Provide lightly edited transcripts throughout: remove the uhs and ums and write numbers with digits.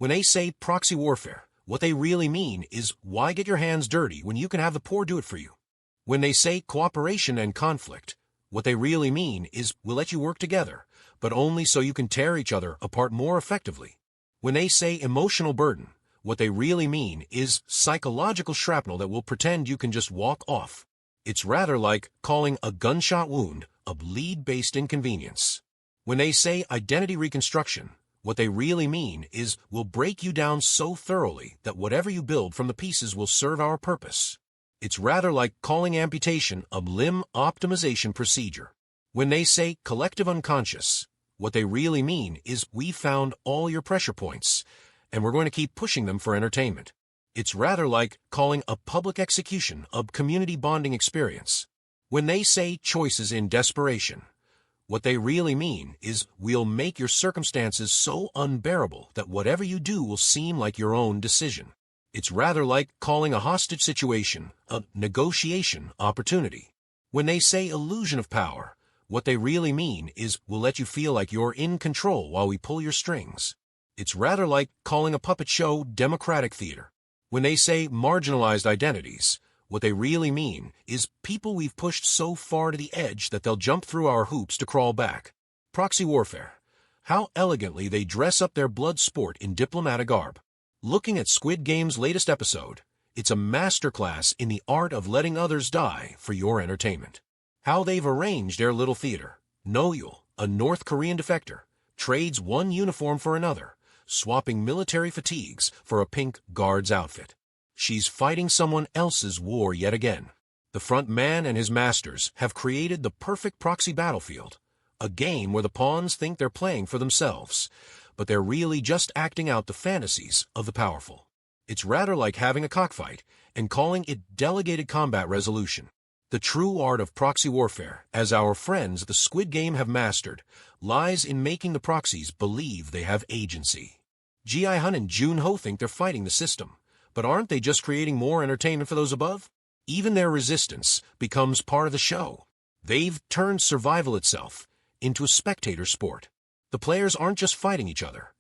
When they say proxy warfare, what they really mean is why get your hands dirty when you can have the poor do it for you? When they say cooperation and conflict, what they really mean is we'll let you work together, but only so you can tear each other apart more effectively. When they say emotional burden, what they really mean is psychological shrapnel that will pretend you can just walk off. It's rather like calling a gunshot wound a bleed-based inconvenience. When they say identity reconstruction, what they really mean is we'll break you down so thoroughly that whatever you build from the pieces will serve our purpose. It's rather like calling amputation a limb optimization procedure. When they say collective unconscious, what they really mean is we found all your pressure points, and we're going to keep pushing them for entertainment. It's rather like calling a public execution a community bonding experience. When they say choices in desperation, what they really mean is we'll make your circumstances so unbearable that whatever you do will seem like your own decision. It's rather like calling a hostage situation a negotiation opportunity. When they say illusion of power, what they really mean is we'll let you feel like you're in control while we pull your strings. It's rather like calling a puppet show democratic theater. When they say marginalized identities, what they really mean is people we've pushed so far to the edge that they'll jump through our hoops to crawl back. Proxy warfare. How elegantly they dress up their blood sport in diplomatic garb. Looking at Squid Game's latest episode, it's a masterclass in the art of letting others die for your entertainment. How they've arranged their little theater. Noyul, a North Korean defector, trades one uniform for another, swapping military fatigues for a pink guard's outfit. She's fighting someone else's war yet again. The front man and his masters have created the perfect proxy battlefield, a game where the pawns think they're playing for themselves, but they're really just acting out the fantasies of the powerful. It's rather like having a cockfight and calling it delegated combat resolution. The true art of proxy warfare, as our friends at the Squid Game have mastered, lies in making the proxies believe they have agency. Ji-hun and Jun-ho think they're fighting the system, but aren't they just creating more entertainment for those above? Even their resistance becomes part of the show. They've turned survival itself into a spectator sport. The players aren't just fighting each other.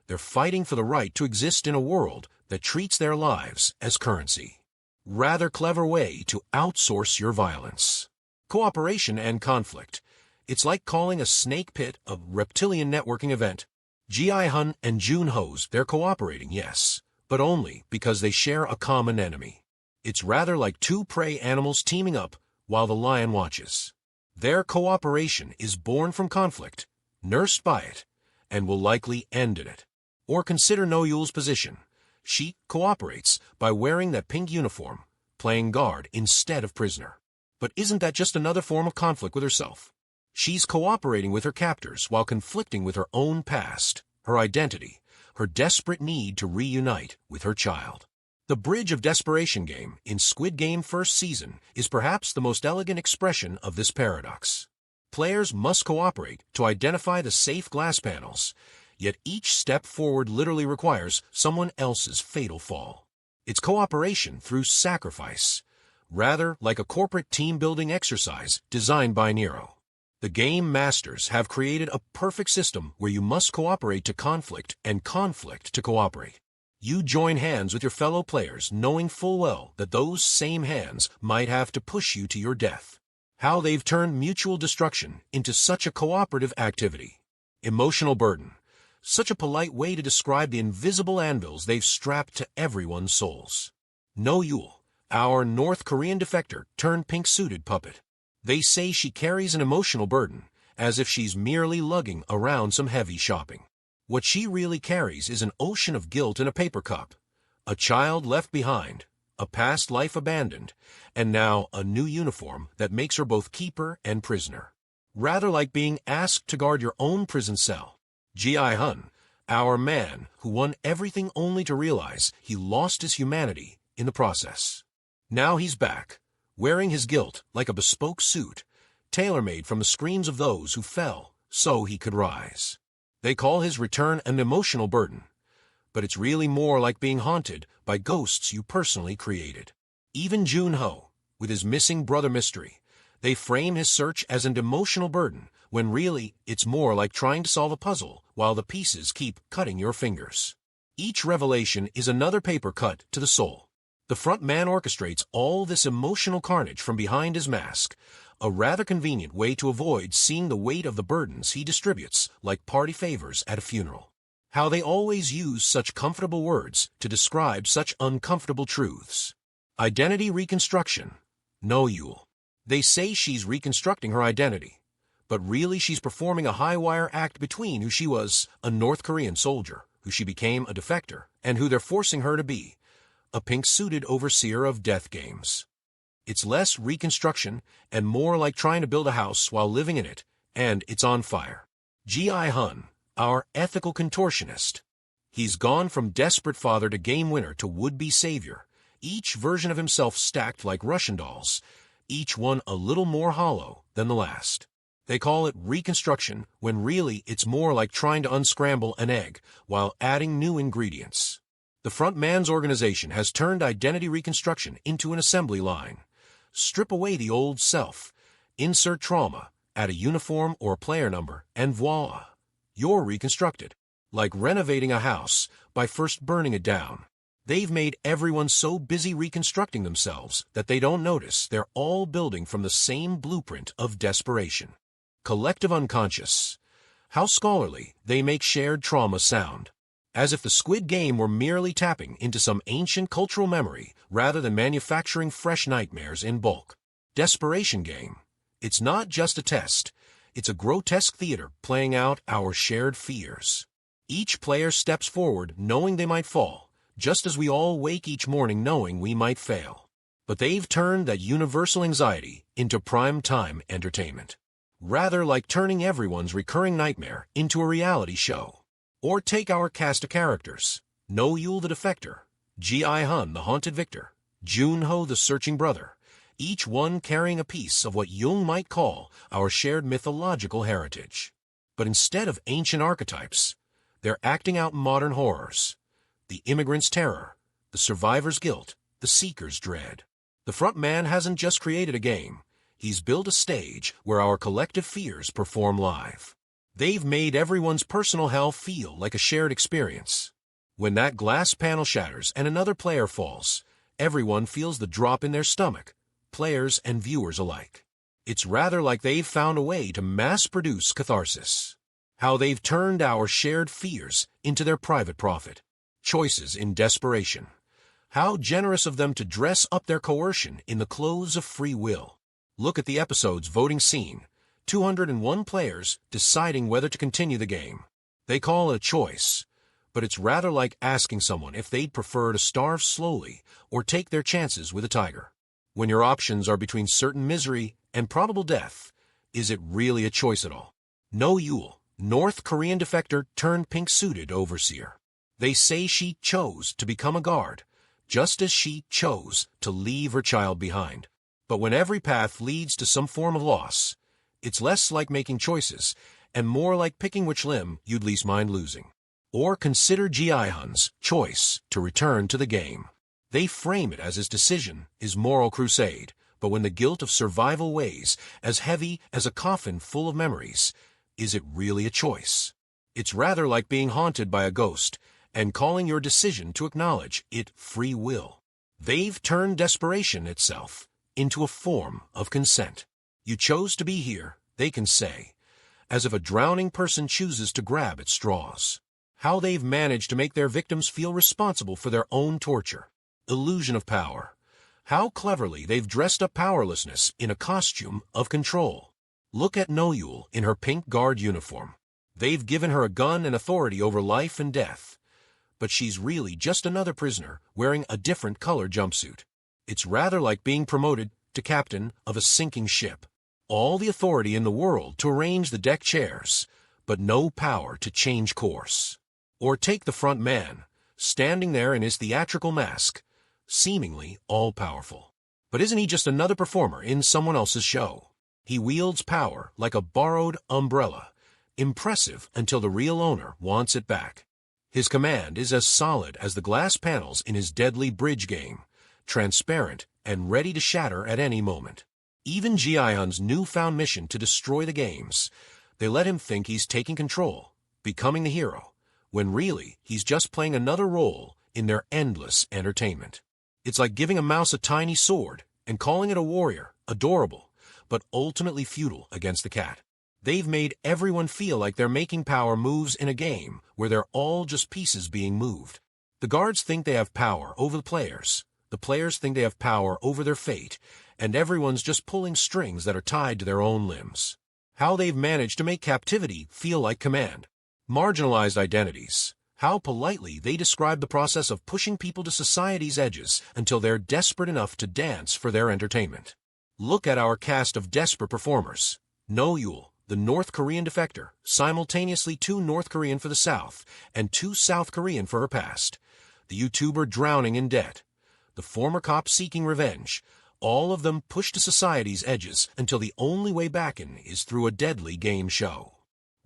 They're fighting for the right to exist in a world that treats their lives as currency. Rather clever way to outsource your violence. Cooperation and conflict. It's like calling a snake pit a reptilian networking event. Ji-hun and Jun-ho's, they're cooperating, yes, but only because they share a common enemy. It's rather like two prey animals teaming up while the lion watches. Their cooperation is born from conflict, nursed by it, and will likely end in it. Or consider Noyul's position. She cooperates by wearing that pink uniform, playing guard instead of prisoner. But isn't that just another form of conflict with herself? She's cooperating with her captors while conflicting with her own past, her identity, her desperate need to reunite with her child. The Bridge of Desperation game in Squid Game first season is perhaps the most elegant expression of this paradox. Players must cooperate to identify the safe glass panels, yet each step forward literally requires someone else's fatal fall. It's cooperation through sacrifice, rather like a corporate team-building exercise designed by Nero. The game masters have created a perfect system where you must cooperate to conflict and conflict to cooperate. You join hands with your fellow players knowing full well that those same hands might have to push you to your death. How they've turned mutual destruction into such a cooperative activity. Emotional burden. Such a polite way to describe the invisible anvils they've strapped to everyone's souls. Noyul, our North Korean defector turned pink-suited puppet. They say she carries an emotional burden, as if she's merely lugging around some heavy shopping. What she really carries is an ocean of guilt in a paper cup, a child left behind, a past life abandoned, and now a new uniform that makes her both keeper and prisoner. Rather like being asked to guard your own prison cell. Ji-hun, our man who won everything only to realize he lost his humanity in the process. Now he's back, wearing his guilt like a bespoke suit, tailor-made from the screams of those who fell so he could rise. They call his return an emotional burden, but it's really more like being haunted by ghosts you personally created. Even Jun-ho, with his missing brother mystery, they frame his search as an emotional burden, when really it's more like trying to solve a puzzle while the pieces keep cutting your fingers. Each revelation is another paper cut to the soul. The front man orchestrates all this emotional carnage from behind his mask, a rather convenient way to avoid seeing the weight of the burdens he distributes like party favors at a funeral. How they always use such comfortable words to describe such uncomfortable truths. Identity reconstruction. No, Yule. They say she's reconstructing her identity, but really she's performing a high-wire act between who she was, a North Korean soldier, who she became a defector, and who they're forcing her to be, a pink-suited overseer of death games. It's less reconstruction and more like trying to build a house while living in it, and it's on fire. Ji-hun, our ethical contortionist. He's gone from desperate father to game winner to would-be savior, each version of himself stacked like Russian dolls, each one a little more hollow than the last. They call it reconstruction when really it's more like trying to unscramble an egg while adding new ingredients. The front man's organization has turned identity reconstruction into an assembly line. Strip away the old self, insert trauma, add a uniform or player number, and voila, you're reconstructed. Like renovating a house by first burning it down. They've made everyone so busy reconstructing themselves that they don't notice they're all building from the same blueprint of desperation. Collective unconscious. How scholarly they make shared trauma sound. As if the Squid Game were merely tapping into some ancient cultural memory rather than manufacturing fresh nightmares in bulk. Desperation game. It's not just a test. It's a grotesque theater playing out our shared fears. Each player steps forward knowing they might fall, just as we all wake each morning knowing we might fail. But they've turned that universal anxiety into prime-time entertainment. Rather like turning everyone's recurring nightmare into a reality show. Or take our cast of characters. No Yule the defector, Ji-hun the haunted victor, Jun-ho the searching brother, each one carrying a piece of what Jung might call our shared mythological heritage. But instead of ancient archetypes, they're acting out modern horrors. The immigrant's terror, the survivor's guilt, the seeker's dread. The front man hasn't just created a game. He's built a stage where our collective fears perform live. They've made everyone's personal hell feel like a shared experience. When that glass panel shatters and another player falls, everyone feels the drop in their stomach, players and viewers alike. It's rather like they've found a way to mass-produce catharsis. How they've turned our shared fears into their private profit. Choices in desperation. How generous of them to dress up their coercion in the clothes of free will. Look at the episode's voting scene. 201 players deciding whether to continue the game. They call it a choice, but it's rather like asking someone if they'd prefer to starve slowly or take their chances with a tiger. When your options are between certain misery and probable death, is it really a choice at all? No Yule, North Korean defector turned pink-suited overseer. They say she chose to become a guard, just as she chose to leave her child behind. But when every path leads to some form of loss, it's less like making choices, and more like picking which limb you'd least mind losing. Or consider Ji-hun's choice to return to the game. They frame it as his decision, his moral crusade, but when the guilt of survival weighs as heavy as a coffin full of memories, is it really a choice? It's rather like being haunted by a ghost, and calling your decision to acknowledge it free will. They've turned desperation itself into a form of consent. You chose to be here, they can say, as if a drowning person chooses to grab at straws. How they've managed to make their victims feel responsible for their own torture. Illusion of power. How cleverly they've dressed up powerlessness in a costume of control. Look at Noyul in her pink guard uniform. They've given her a gun and authority over life and death. But she's really just another prisoner wearing a different color jumpsuit. It's rather like being promoted to captain of a sinking ship. All the authority in the world to arrange the deck chairs, but no power to change course. Or take the front man, standing there in his theatrical mask, seemingly all-powerful. But isn't he just another performer in someone else's show? He wields power like a borrowed umbrella, impressive until the real owner wants it back. His command is as solid as the glass panels in his deadly bridge game, transparent and ready to shatter at any moment. Even Ji-hun's newfound mission to destroy the games, they let him think he's taking control, becoming the hero, when really he's just playing another role in their endless entertainment. It's like giving a mouse a tiny sword and calling it a warrior, adorable, but ultimately futile against the cat. They've made everyone feel like they're making power moves in a game where they're all just pieces being moved. The guards think they have power over the players think they have power over their fate, and everyone's just pulling strings that are tied to their own limbs. How they've managed to make captivity feel like command. Marginalized identities. How politely they describe the process of pushing people to society's edges until they're desperate enough to dance for their entertainment. Look at our cast of desperate performers. No Yul, the North Korean defector, simultaneously too North Korean for the South and too South Korean for her past. The YouTuber drowning in debt. The former cop seeking revenge. All of them pushed to society's edges until the only way back in is through a deadly game show.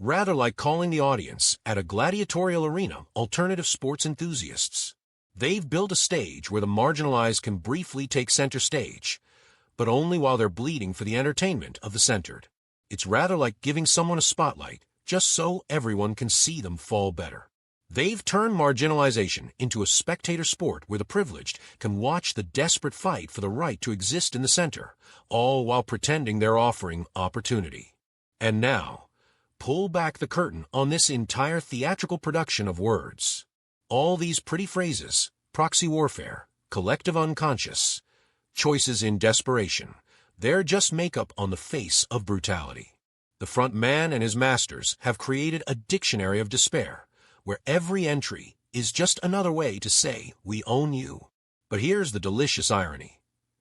Rather like calling the audience at a gladiatorial arena alternative sports enthusiasts. They've built a stage where the marginalized can briefly take center stage, but only while they're bleeding for the entertainment of the centered. It's rather like giving someone a spotlight just so everyone can see them fall better. They've turned marginalization into a spectator sport where the privileged can watch the desperate fight for the right to exist in the center, all while pretending they're offering opportunity. And now, pull back the curtain on this entire theatrical production of words. All these pretty phrases, proxy warfare, collective unconscious, choices in desperation, they're just makeup on the face of brutality. The front man and his masters have created a dictionary of despair, where every entry is just another way to say, we own you. But here's the delicious irony.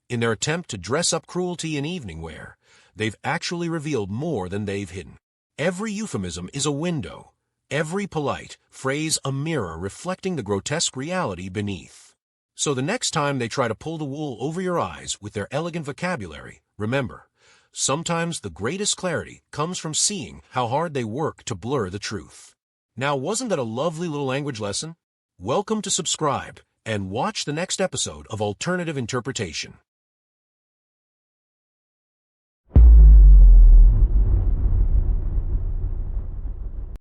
In their attempt to dress up cruelty in evening wear, they've actually revealed more than they've hidden. Every euphemism is a window, every polite phrase a mirror reflecting the grotesque reality beneath. So the next time they try to pull the wool over your eyes with their elegant vocabulary, remember, sometimes the greatest clarity comes from seeing how hard they work to blur the truth. Now, wasn't that a lovely little language lesson? Welcome to subscribe and watch the next episode of Alternative Interpretation.